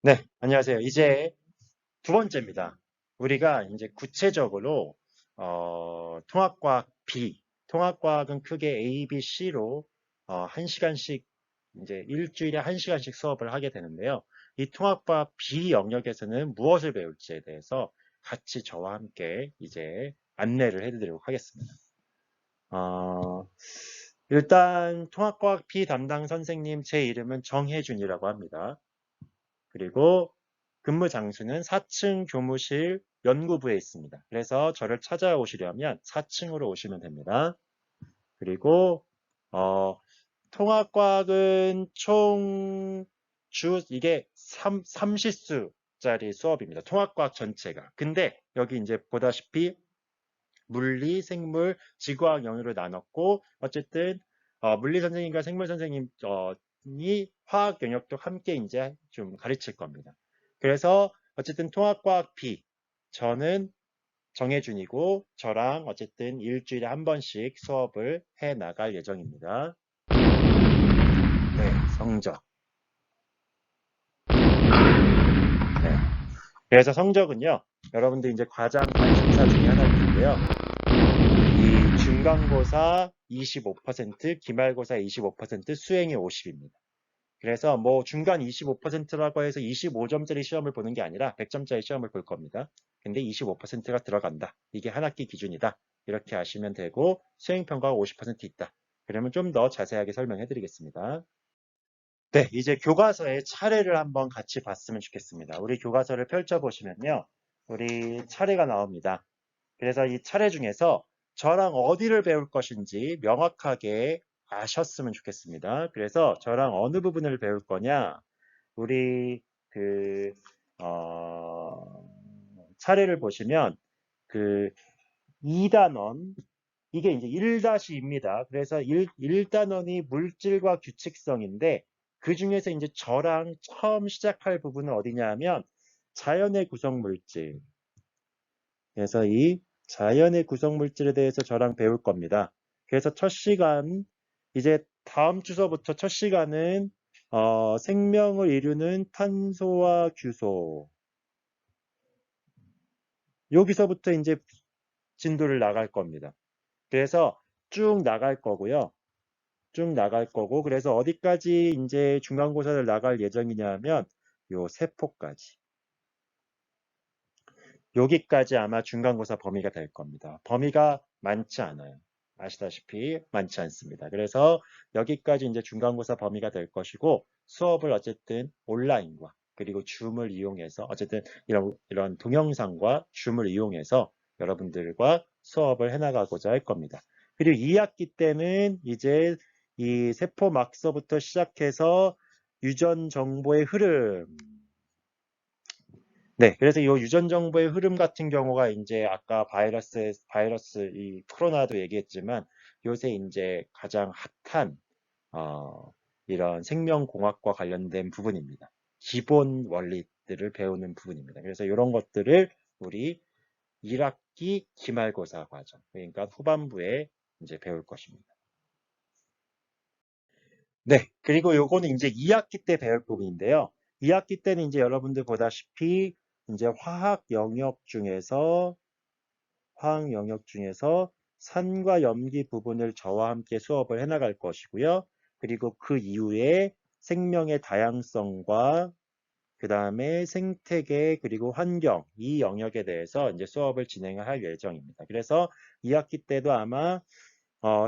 네, 안녕하세요. 이제 두 번째입니다. 우리가 이제 구체적으로 통합과학 B, 통합과학은 크게 A, B, C로 한 시간씩 이제 일주일에 한 시간씩 수업을 하게 되는데요. 이 통합과학 B 영역에서는 무엇을 배울지에 대해서 같이 저와 함께 이제 안내를 해드리도록 하겠습니다. 어, 일단 통합과학 B 담당 선생님 제 이름은 정혜준이라고 합니다. 그리고 근무 장소는 4층 교무실 연구부에 있습니다. 그래서 저를 찾아오시려면 4층으로 오시면 됩니다. 그리고 어, 통합과학은 총 이게 30수짜리 수업입니다. 통합과학 전체가. 근데 여기 이제 보다시피 물리, 생물, 지구과학 영역으로 나눴고 어쨌든 물리 선생님과 생물 선생님이 화학 영역도 함께 이제 좀 가르칠 겁니다. 그래서 어쨌든 통합과학 B 저는 정해준이고 저랑 어쨌든 일주일에 한 번씩 수업을 해 나갈 예정입니다. 네, 성적. 네. 그래서 성적은요, 여러분들 이제 과장 관심사 중에 하나일 텐데요. 이 중간고사 25%, 기말고사 25%, 수행이 50입니다. 그래서 뭐 중간 25%라고 해서 25점짜리 시험을 보는 게 아니라 100점짜리 시험을 볼 겁니다. 근데 25%가 들어간다. 이게 한 학기 기준이다. 이렇게 아시면 되고 수행평가가 50% 있다. 그러면 좀 더 자세하게 설명해 드리겠습니다. 네, 이제 교과서의 차례를 한번 같이 봤으면 좋겠습니다. 우리 교과서를 펼쳐보시면요. 우리 차례가 나옵니다. 그래서 이 차례 중에서 저랑 어디를 배울 것인지 명확하게 아셨으면 좋겠습니다. 그래서 저랑 어느 부분을 배울 거냐? 우리 그 차례를 보시면 그 2단원 이게 이제 1-2입니다. 그래서 1단원이 물질과 규칙성인데 그 중에서 이제 저랑 처음 시작할 부분은 어디냐 하면 자연의 구성 물질. 그래서 이 자연의 구성 물질에 대해서 저랑 배울 겁니다. 그래서 첫 시간 이제 다음 주서부터 첫 시간은 생명을 이루는 탄소와 규소. 여기서부터 이제 진도를 나갈 겁니다. 그래서 쭉 나갈 거고요. 쭉 나갈 거고 그래서 어디까지 이제 중간고사를 나갈 예정이냐 하면 요 세포까지. 여기까지 아마 중간고사 범위가 될 겁니다. 범위가 많지 않아요. 아시다시피 많지 않습니다. 그래서 여기까지 이제 중간고사 범위가 될 것이고 수업을 어쨌든 온라인과 그리고 줌을 이용해서 어쨌든 이런 동영상과 줌을 이용해서 여러분들과 수업을 해나가고자 할 겁니다. 그리고 2학기 때는 이제 이 세포 막서부터 시작해서 유전 정보의 흐름, 네, 그래서 이 유전 정보의 흐름 같은 경우가 이제 아까 바이러스 이 코로나도 얘기했지만 요새 이제 가장 핫한 이런 생명공학과 관련된 부분입니다. 기본 원리들을 배우는 부분입니다. 그래서 이런 것들을 우리 1학기 기말고사 과정, 그러니까 후반부에 이제 배울 것입니다. 네, 그리고 요거는 이제 2학기 때 배울 부분인데요. 2학기 때는 이제 여러분들 보다시피 이제 화학 영역 중에서 산과 염기 부분을 저와 함께 수업을 해나갈 것이고요. 그리고 그 이후에 생명의 다양성과 그 다음에 생태계 그리고 환경 이 영역에 대해서 이제 수업을 진행을 할 예정입니다. 그래서 2학기 때도 아마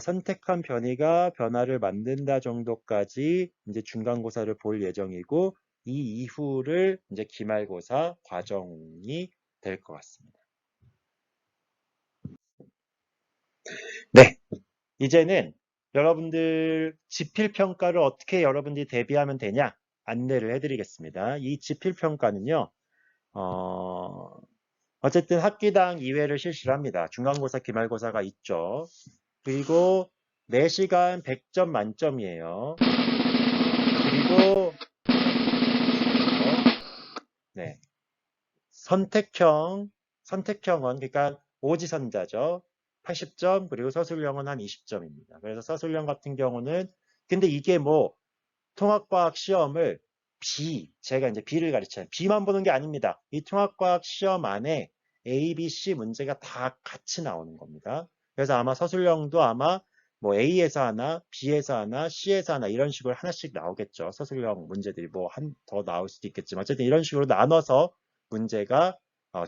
선택한 변이가 변화를 만든다 정도까지 이제 중간고사를 볼 예정이고 이 이후를 이제 기말고사 과정이 될 것 같습니다. 네, 이제는 여러분들 지필평가를 어떻게 여러분들이 대비하면 되냐 안내를 해드리겠습니다. 이 지필평가는요, 어, 어쨌든 학기당 2회를 실시를 합니다. 중간고사, 기말고사가 있죠. 그리고 4시간 100점 만점이에요. 그리고 네, 선택형은 그러니까 오지선자죠. 80점 그리고 서술형은 한 20점입니다. 그래서 서술형 같은 경우는 근데 이게 뭐 통합과학 시험을 제가 이제 B를 가르쳐요. B만 보는 게 아닙니다. 이 통합과학 시험 안에 A, B, C 문제가 다 같이 나오는 겁니다. 그래서 아마 서술형도 아마 뭐 A에서 하나, B에서 하나, C에서 하나 이런 식으로 하나씩 나오겠죠. 서술형 문제들이 뭐 더 나올 수도 있겠지만 어쨌든 이런 식으로 나눠서 문제가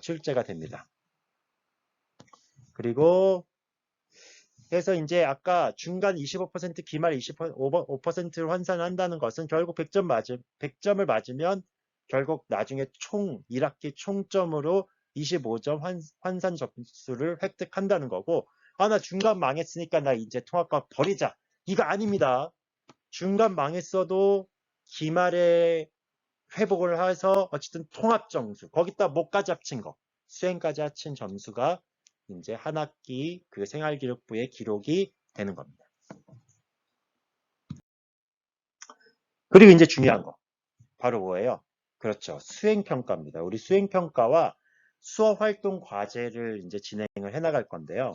출제가 됩니다. 그리고 그래서 이제 아까 중간 25% 기말 25%를 환산한다는 것은 결국 100점을 맞으면 결국 나중에 총 1학기 총점으로 25점 환산 점수를 획득한다는 거고, 나 중간 망했으니까 나 이제 통합과학 버리자. 이거 아닙니다. 중간 망했어도 기말에 회복을 해서 어쨌든 통합 점수, 거기다 목까지 합친 거, 수행까지 합친 점수가 이제 한 학기 그 생활기록부에 기록이 되는 겁니다. 그리고 이제 중요한 거 바로 뭐예요? 그렇죠. 수행평가입니다. 우리 수행평가와 수업활동 과제를 이제 진행을 해나갈 건데요.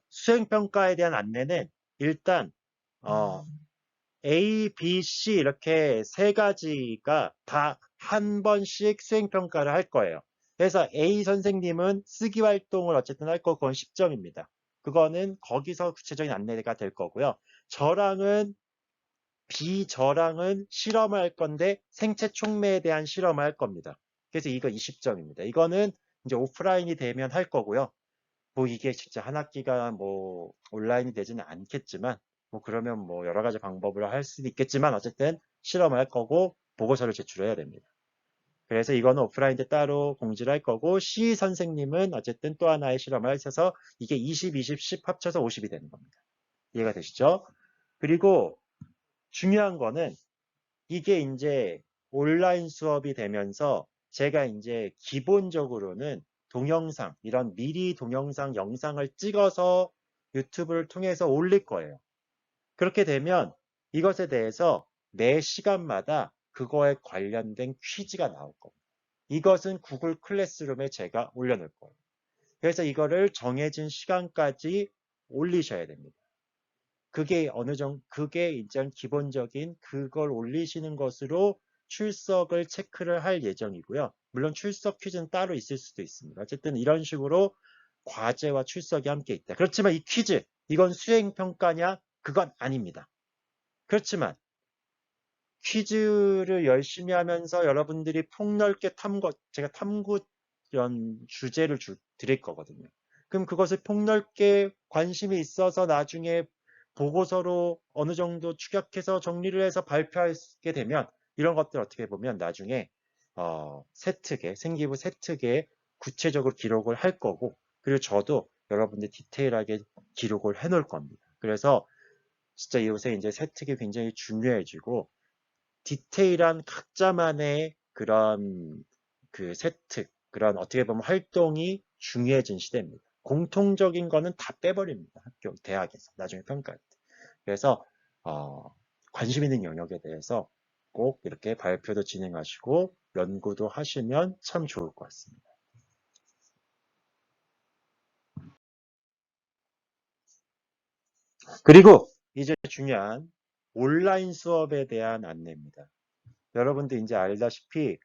수행평가에 대한 안내는 일단 A, B, C 이렇게 세 가지가 다 한 번씩 수행평가를 할 거예요. 그래서 A 선생님은 쓰기 활동을 어쨌든 할 거고 그건 10점입니다. 그거는 거기서 구체적인 안내가 될 거고요. 저랑은 실험을 할 건데 생체 촉매에 대한 실험을 할 겁니다. 그래서 이거 20점입니다. 이거는 이제 오프라인이 되면 할 거고요. 뭐 이게 진짜 한 학기가 뭐 온라인이 되지는 않겠지만 뭐 그러면 뭐 여러 가지 방법을 할 수도 있겠지만 어쨌든 실험을 할 거고 보고서를 제출해야 됩니다. 그래서 이거는 오프라인 때 따로 공지를 할 거고 C 선생님은 어쨌든 또 하나의 실험을 하셔서 이게 20, 20, 10 합쳐서 50이 되는 겁니다. 이해가 되시죠? 그리고 중요한 거는 이게 이제 온라인 수업이 되면서 제가 이제 기본적으로는 동영상, 이런 미리 동영상 영상을 찍어서 유튜브를 통해서 올릴 거예요. 그렇게 되면 이것에 대해서 매 시간마다 그거에 관련된 퀴즈가 나올 겁니다. 이것은 구글 클래스룸에 제가 올려놓을 거예요. 그래서 이거를 정해진 시간까지 올리셔야 됩니다. 그게 그게 이제 기본적인 그걸 올리시는 것으로 출석을 체크를 할 예정이고요. 물론 출석 퀴즈는 따로 있을 수도 있습니다. 어쨌든 이런 식으로 과제와 출석이 함께 있다. 그렇지만 이 퀴즈, 이건 수행평가냐? 그건 아닙니다. 그렇지만 퀴즈를 열심히 하면서 여러분들이 폭넓게 제가 탐구 이런 주제를 드릴 거거든요. 그럼 그것을 폭넓게 관심이 있어서 나중에 보고서로 어느 정도 축약해서 정리를 해서 발표하게 되면 이런 것들 어떻게 보면 나중에 생기부 세특에 구체적으로 기록을 할 거고, 그리고 저도 여러분들 디테일하게 기록을 해 놓을 겁니다. 그래서 진짜 요새 이제 세특이 굉장히 중요해지고 디테일한 각자만의 그런 그 세특, 그런 어떻게 보면 활동이 중요해진 시대입니다. 공통적인 거는 다 빼버립니다. 대학에서 나중에 평가할 때. 그래서 관심 있는 영역에 대해서 꼭 이렇게 발표도 진행하시고 연구도 하시면 참 좋을 것 같습니다. 그리고 이제 중요한 온라인 수업에 대한 안내입니다. 여러분들 이제 알다시피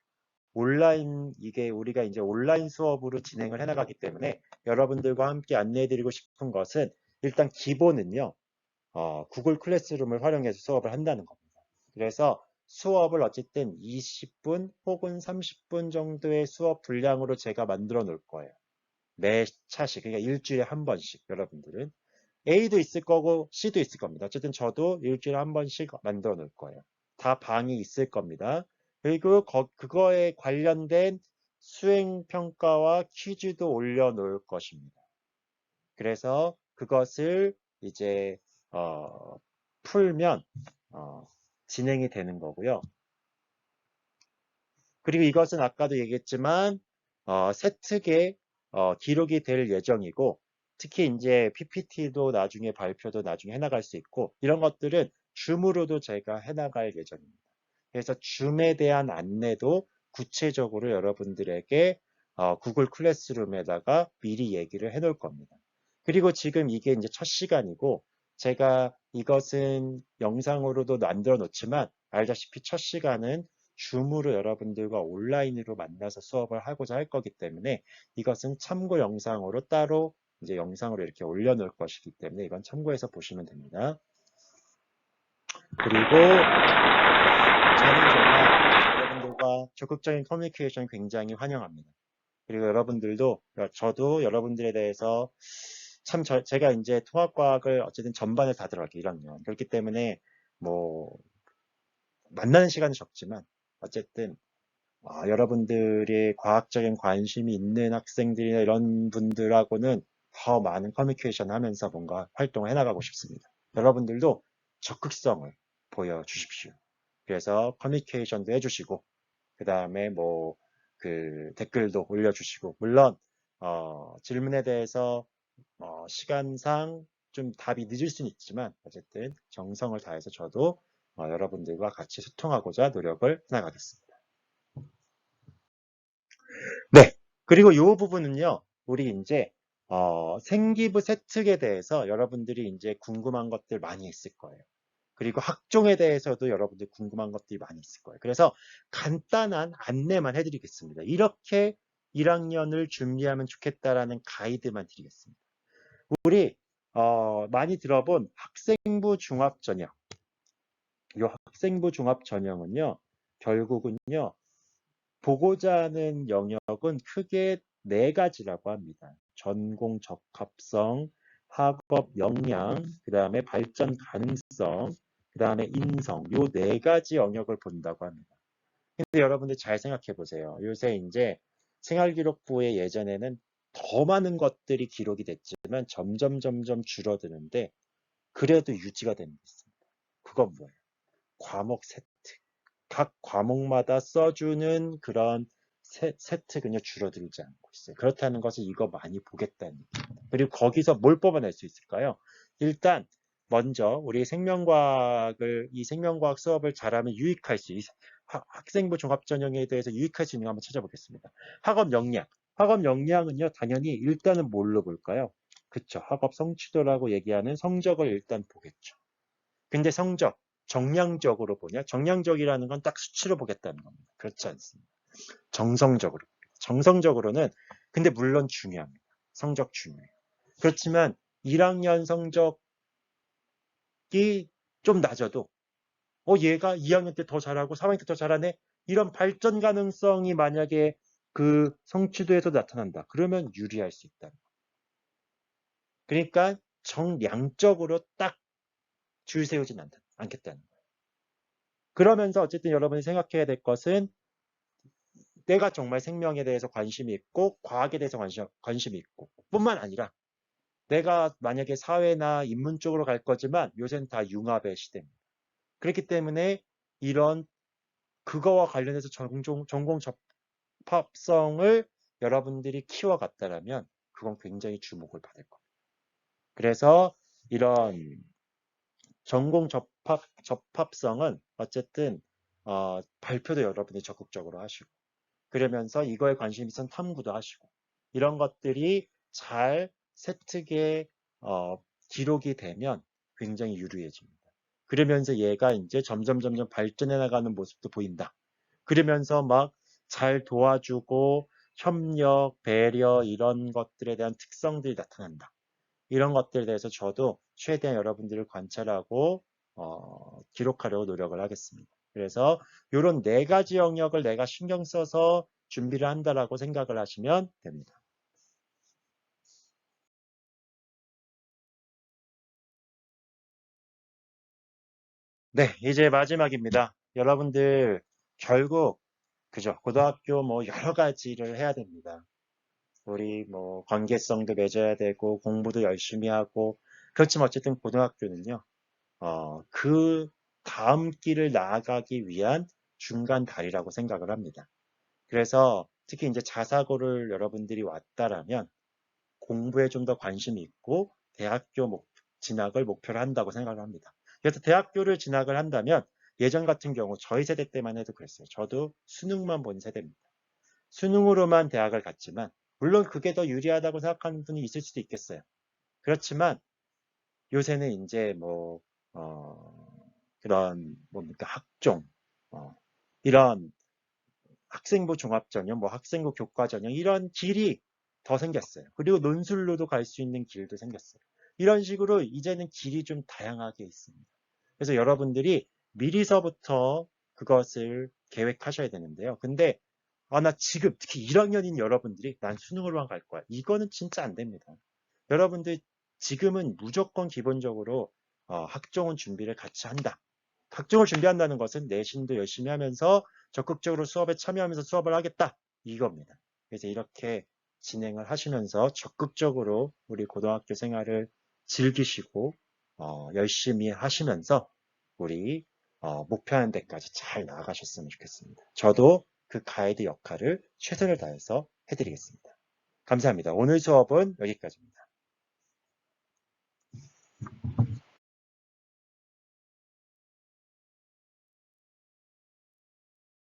이게 우리가 이제 온라인 수업으로 진행을 해나가기 때문에 여러분들과 함께 안내해드리고 싶은 것은 일단 기본은요, 구글 클래스룸을 활용해서 수업을 한다는 겁니다. 그래서 수업을 어쨌든 20분 혹은 30분 정도의 수업 분량으로 제가 만들어 놓을 거예요. 매 차씩, 그러니까 일주일에 한 번씩 여러분들은. A도 있을 거고 C도 있을 겁니다. 어쨌든 저도 일주일에 한 번씩 만들어 놓을 거예요. 다 방이 있을 겁니다. 그리고 그거에 관련된 수행평가와 퀴즈도 올려놓을 것입니다. 그래서 그것을 이제 풀면 진행이 되는 거고요. 그리고 이것은 아까도 얘기했지만 세특에 기록이 될 예정이고, 특히 이제 PPT도 나중에 발표도 나중에 해나갈 수 있고, 이런 것들은 줌으로도 제가 해나갈 예정입니다. 그래서 줌에 대한 안내도 구체적으로 여러분들에게 구글 클래스룸에다가 미리 얘기를 해놓을 겁니다. 그리고 지금 이게 이제 첫 시간이고, 제가 이것은 영상으로도 만들어 놓지만 알다시피 첫 시간은 줌으로 여러분들과 온라인으로 만나서 수업을 하고자 할 거기 때문에 이것은 참고 영상으로 따로 이제 영상으로 이렇게 올려놓을 것이기 때문에 이건 참고해서 보시면 됩니다. 그리고 저는 정말 여러분들과 적극적인 커뮤니케이션 굉장히 환영합니다. 그리고 여러분들도, 저도 여러분들에 대해서 참 제가 이제 통합과학을 어쨌든 전반을 다 들어갈게요, 1학년. 그렇기 때문에 뭐 만나는 시간은 적지만 어쨌든 여러분들의 과학적인 관심이 있는 학생들이나 이런 분들하고는 더 많은 커뮤니케이션 하면서 뭔가 활동을 해나가고 싶습니다. 여러분들도 적극성을 보여주십시오. 그래서 커뮤니케이션도 해주시고, 그 다음에 뭐, 댓글도 올려주시고, 물론, 질문에 대해서, 시간상 좀 답이 늦을 수는 있지만, 어쨌든 정성을 다해서 저도 여러분들과 같이 소통하고자 노력을 해나가겠습니다. 네. 그리고 이 부분은요, 우리 이제, 생기부 세특에 대해서 여러분들이 이제 궁금한 것들 많이 있을 거예요. 그리고 학종에 대해서도 여러분들 궁금한 것들이 많이 있을 거예요. 그래서 간단한 안내만 해드리겠습니다. 이렇게 1학년을 준비하면 좋겠다라는 가이드만 드리겠습니다. 우리 많이 들어본 학생부 종합전형. 이 학생부 종합전형은요, 결국은요, 보고자 하는 영역은 크게 4가지라고 합니다. 전공 적합성, 학업 역량, 그 다음에 발전 가능성, 그 다음에 인성, 요 4가지 영역을 본다고 합니다. 근데 여러분들 잘 생각해 보세요. 요새 이제 생활기록부에 예전에는 더 많은 것들이 기록이 됐지만 점점 줄어드는데 그래도 유지가 되는 게 있습니다. 그건 뭐예요? 과목 세트. 각 과목마다 써주는 그런 세트는요 줄어들지 않고 있어요. 그렇다는 것은 이거 많이 보겠다는 얘기입니다. 그리고 거기서 뭘 뽑아낼 수 있을까요? 일단 먼저 우리 이 생명과학 수업을 잘하면 유익할 수 있는 학생부 종합전형에 대해서 유익할 수 있는 거 한번 찾아보겠습니다. 학업 역량. 학업 역량은요 당연히 일단은 뭘로 볼까요? 그쵸. 학업 성취도라고 얘기하는 성적을 일단 보겠죠. 근데 성적 정량적으로 보냐? 정량적이라는 건 딱 수치로 보겠다는 겁니다. 그렇지 않습니다. 정성적으로. 정성적으로는 근데 물론 중요합니다. 성적 중요해요. 그렇지만 1학년 성적이 좀 낮아도 얘가 2학년 때 더 잘하고 3학년 때 더 잘하네. 이런 발전 가능성이 만약에 그 성취도에서 나타난다. 그러면 유리할 수 있다. 그러니까 정량적으로 딱 줄 세우진 않겠다는 거예요. 그러면서 어쨌든 여러분이 생각해야 될 것은 내가 정말 생명에 대해서 관심이 있고 과학에 대해서 관심이 있고 뿐만 아니라 내가 만약에 사회나 인문 쪽으로 갈 거지만 요새는 다 융합의 시대입니다. 그렇기 때문에 이런 그거와 관련해서 전공 접합성을 여러분들이 키워갔다면 그건 굉장히 주목을 받을 겁니다. 그래서 이런 전공 접합성은 어쨌든 발표도 여러분이 적극적으로 하시고 그러면서 이거에 관심 있으면 탐구도 하시고 이런 것들이 잘 세특에 기록이 되면 굉장히 유리해집니다. 그러면서 얘가 이제 점점 발전해 나가는 모습도 보인다. 그러면서 막 잘 도와주고 협력, 배려 이런 것들에 대한 특성들이 나타난다. 이런 것들에 대해서 저도 최대한 여러분들을 관찰하고 기록하려고 노력을 하겠습니다. 그래서 이런 4가지 영역을 내가 신경 써서 준비를 한다라고 생각을 하시면 됩니다. 네, 이제 마지막입니다. 여러분들 결국 그죠? 고등학교 뭐 여러 가지를 해야 됩니다. 우리 뭐 관계성도 맺어야 되고 공부도 열심히 하고 그렇지만 어쨌든 고등학교는요. 그 다음 길을 나아가기 위한 중간 다리라고 생각을 합니다. 그래서 특히 이제 자사고를 여러분들이 왔다라면 공부에 좀 더 관심이 있고 대학교 진학을 목표로 한다고 생각을 합니다. 그래서 대학교를 진학을 한다면 예전 같은 경우 저희 세대 때만 해도 그랬어요. 저도 수능만 본 세대입니다. 수능으로만 대학을 갔지만 물론 그게 더 유리하다고 생각하는 분이 있을 수도 있겠어요. 그렇지만 요새는 이제 그런 뭡니까 학종, 이런 학생부 종합전형, 학생부 교과전형 이런 길이 더 생겼어요. 그리고 논술로도 갈 수 있는 길도 생겼어요. 이런 식으로 이제는 길이 좀 다양하게 있습니다. 그래서 여러분들이 미리서부터 그것을 계획하셔야 되는데요. 근데 나 지금 특히 1학년인 여러분들이 난 수능으로만 갈 거야. 이거는 진짜 안 됩니다. 여러분들 지금은 무조건 기본적으로 학종은 준비를 같이 한다. 학종을 준비한다는 것은 내신도 열심히 하면서 적극적으로 수업에 참여하면서 수업을 하겠다. 이겁니다. 그래서 이렇게 진행을 하시면서 적극적으로 우리 고등학교 생활을 즐기시고 열심히 하시면서 우리 목표하는 데까지 잘 나아가셨으면 좋겠습니다. 저도 그 가이드 역할을 최선을 다해서 해드리겠습니다. 감사합니다. 오늘 수업은 여기까지입니다.